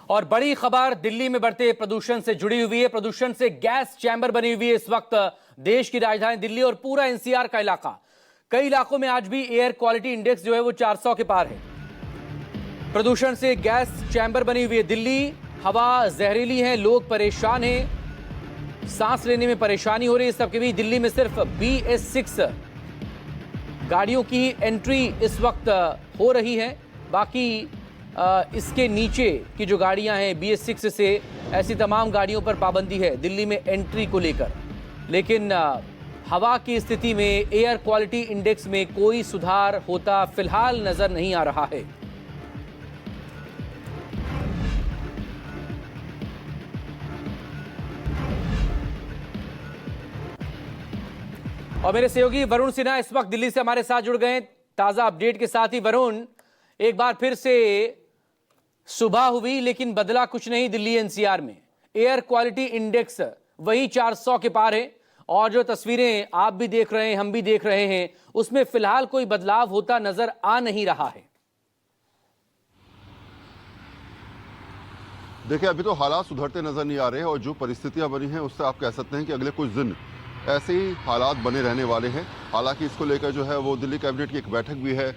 और बड़ी खबर दिल्ली में बढ़ते प्रदूषण से जुड़ी हुई है। प्रदूषण से गैस चैम्बर बनी हुई है इस वक्त देश की राजधानी दिल्ली और पूरा एनसीआर का इलाका। कई इलाकों में आज भी एयर क्वालिटी इंडेक्स जो है वो 400 के पार है। प्रदूषण से गैस चैम्बर बनी हुई है दिल्ली। हवा जहरीली है, लोग परेशान हैं, सांस लेने में परेशानी हो रही है। सबके बीच दिल्ली में सिर्फ BS6 गाड़ियों की एंट्री इस वक्त हो रही है। बाकी इसके नीचे की जो गाड़ियां हैं BS6 से, ऐसी तमाम गाड़ियों पर पाबंदी है दिल्ली में एंट्री को लेकर। लेकिन हवा की स्थिति में, एयर क्वालिटी इंडेक्स में कोई सुधार होता फिलहाल नजर नहीं आ रहा है। और मेरे सहयोगी वरुण सिन्हा इस वक्त दिल्ली से हमारे साथ जुड़ गए ताजा अपडेट के साथ ही। वरुण, एक बार फिर से सुबह हुई लेकिन बदला कुछ नहीं दिल्ली एनसीआर में। एयर क्वालिटी इंडेक्स वही 400 के पार है और जो तस्वीरें आप भी देख रहे हैं, हम भी देख रहे हैं, उसमें फिलहाल कोई बदलाव होता नजर आ नहीं रहा है। देखिए, अभी तो हालात सुधरते नजर नहीं आ रहे हैं और जो परिस्थितियां बनी हैं उससे आप कह सकते हैं कि अगले कुछ दिन ऐसे ही हालात बने रहने वाले हैं। हालांकि इसको लेकर जो है वो दिल्ली कैबिनेट की एक बैठक भी है।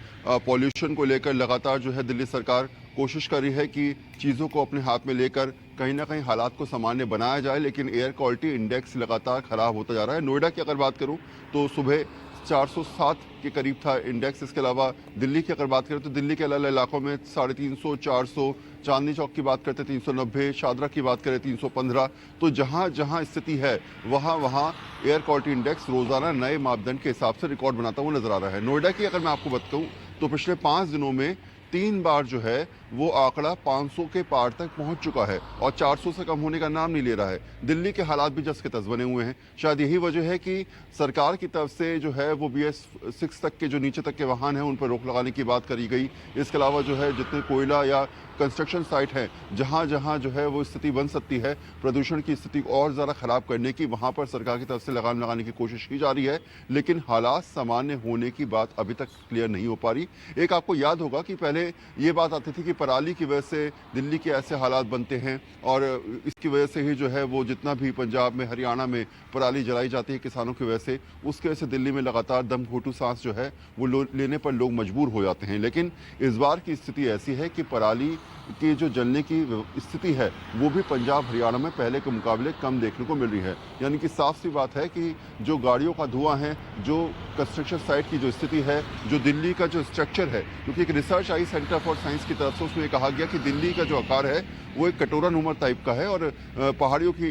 पॉल्यूशन को लेकर लगातार जो है दिल्ली सरकार कोशिश कर रही है कि चीज़ों को अपने हाथ में लेकर कहीं ना कहीं हालात को सामान्य बनाया जाए, लेकिन एयर क्वालिटी इंडेक्स लगातार खराब होता जा रहा है। नोएडा की अगर बात करूं तो सुबह 407 के करीब था इंडेक्स। इसके अलावा दिल्ली की अगर बात करें तो दिल्ली के अलग अलग इलाकों में 350, 400, चांदनी चौक की बात करते 390, शादरा की बात करें 315। तो जहां जहां स्थिति है वहां वहां एयर क्वालिटी इंडेक्स रोजाना नए मापदंड के हिसाब से रिकॉर्ड बनाता हुआ नजर आ रहा है। नोएडा की अगर मैं आपको बताऊं तो पिछले 5 दिनों में 3 बार जो है वो आंकड़ा 500 के पार तक पहुंच चुका है और 400 से कम होने का नाम नहीं ले रहा है। दिल्ली के हालात भी जस के तस बने हुए हैं। शायद यही वजह है कि सरकार की तरफ से जो है वो BS6 तक के जो नीचे तक के वाहन हैं उन पर रोक लगाने की बात करी गई। इसके अलावा जो है जितने कोयला या कंस्ट्रक्शन साइट है जहां जहां जो है वो स्थिति बन सकती है प्रदूषण की स्थिति और ज़्यादा खराब करने की, वहां पर सरकार की तरफ से लगाम लगाने की कोशिश की जा रही है। लेकिन हालात सामान्य होने की बात अभी तक क्लियर नहीं हो पा रही। एक आपको याद होगा कि पहले ये बात आती थी कि पराली की वजह से दिल्ली के ऐसे हालात बनते हैं और इसकी वजह से ही जो है वो जितना भी पंजाब में, हरियाणा में पराली जलाई जाती है किसानों की वजह से, उसकी वजह से दिल्ली में लगातार दम घोटू सांस जो है वो लेने पर लोग मजबूर हो जाते हैं। लेकिन इस बार की स्थिति ऐसी है कि पराली की जो जलने की स्थिति है वो भी पंजाब, हरियाणा में पहले के मुकाबले कम देखने को मिल रही है। यानी कि साफ सी बात है कि जो गाड़ियों का धुआं है, जो कंस्ट्रक्शन साइट की जो स्थिति है, जो दिल्ली का जो स्ट्रक्चर है, क्योंकि एक research I centre for science की तरफ से, उसमें कहा गया कि दिल्ली का जो आकार है वो एक कटोरा नुमा टाइप का है और पहाड़ियों की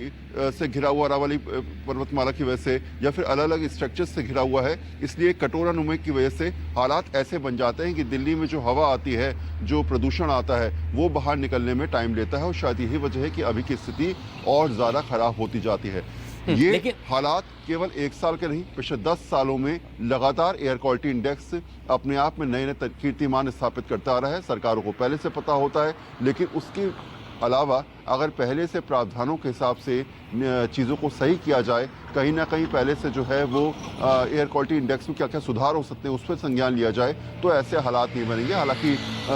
से घिरा हुआ, अरावली पर्वतमाला की वजह से या फिर अलग अलग स्ट्रक्चर्स से घिरा हुआ है, इसलिए कटोरा नुमा की वजह से हालात ऐसे बन जाते हैं कि दिल्ली में जो हवा आती है, जो प्रदूषण आता है, वो बाहर निकलने में टाइम लेता है और शायद यही वजह है कि अभी की स्थिति और ज़्यादा खराब होती जाती है। ये हालात केवल 1 साल के नहीं, पिछले 10 सालों में लगातार एयर क्वालिटी इंडेक्स अपने आप में नए नए कीर्तिमान स्थापित करता आ रहा है। सरकारों को पहले से पता होता है, लेकिन उसके अलावा अगर पहले से प्रावधानों के हिसाब से चीज़ों को सही किया जाए, कहीं ना कहीं पहले से जो है वो एयर क्वालिटी इंडेक्स में क्या क्या सुधार हो सकते हैं उस पर संज्ञान लिया जाए तो ऐसे हालात नहीं बनेंगे। हालांकि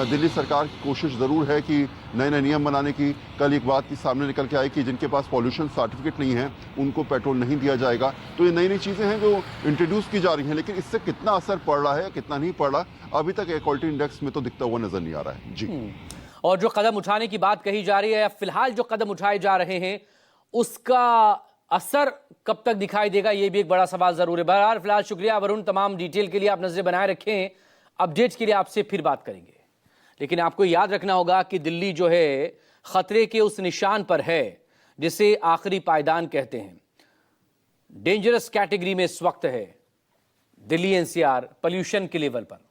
दिल्ली सरकार की कोशिश ज़रूर है कि नए नए नियम बनाने की। कल एक बात की सामने निकल के आई कि जिनके पास पॉल्यूशन सर्टिफिकेट नहीं है उनको पेट्रोल नहीं दिया जाएगा। तो ये नई नई चीज़ें हैं जो इंट्रोड्यूस की जा रही हैं, लेकिन इससे कितना असर पड़ रहा है, कितना नहीं पड़ रहा, अभी तक एयर क्वालिटी इंडेक्स में तो दिखता हुआ नजर नहीं आ रहा है। जी। और जो कदम उठाने की बात कही जा रही है, फिलहाल जो कदम उठाए जा रहे हैं उसका असर कब तक दिखाई देगा, यह भी एक बड़ा सवाल जरूर है। बहरहाल फिलहाल शुक्रिया वरुण, तमाम डिटेल के लिए आप नजरें बनाए रखें। अपडेट्स के लिए आपसे फिर बात करेंगे। लेकिन आपको याद रखना होगा कि दिल्ली जो है खतरे के उस निशान पर है जिसे आखिरी पायदान कहते हैं। डेंजरस कैटेगरी में इस वक्त है दिल्ली एनसीआर पॉल्यूशन के लेवल पर।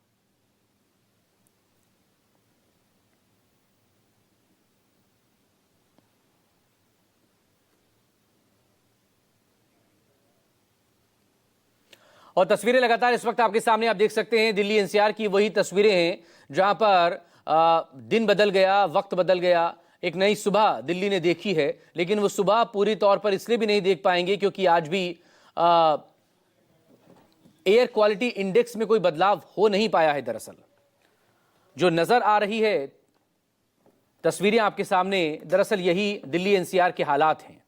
और तस्वीरें लगातार इस वक्त आपके सामने आप देख सकते हैं। दिल्ली एनसीआर की वही तस्वीरें हैं जहां पर दिन बदल गया, वक्त बदल गया, एक नई सुबह दिल्ली ने देखी है। लेकिन वो सुबह पूरी तौर पर इसलिए भी नहीं देख पाएंगे क्योंकि आज भी एयर क्वालिटी इंडेक्स में कोई बदलाव हो नहीं पाया है। दरअसल जो नजर आ रही है तस्वीरें आपके सामने, दरअसल यही दिल्ली एनसीआर के हालात हैं।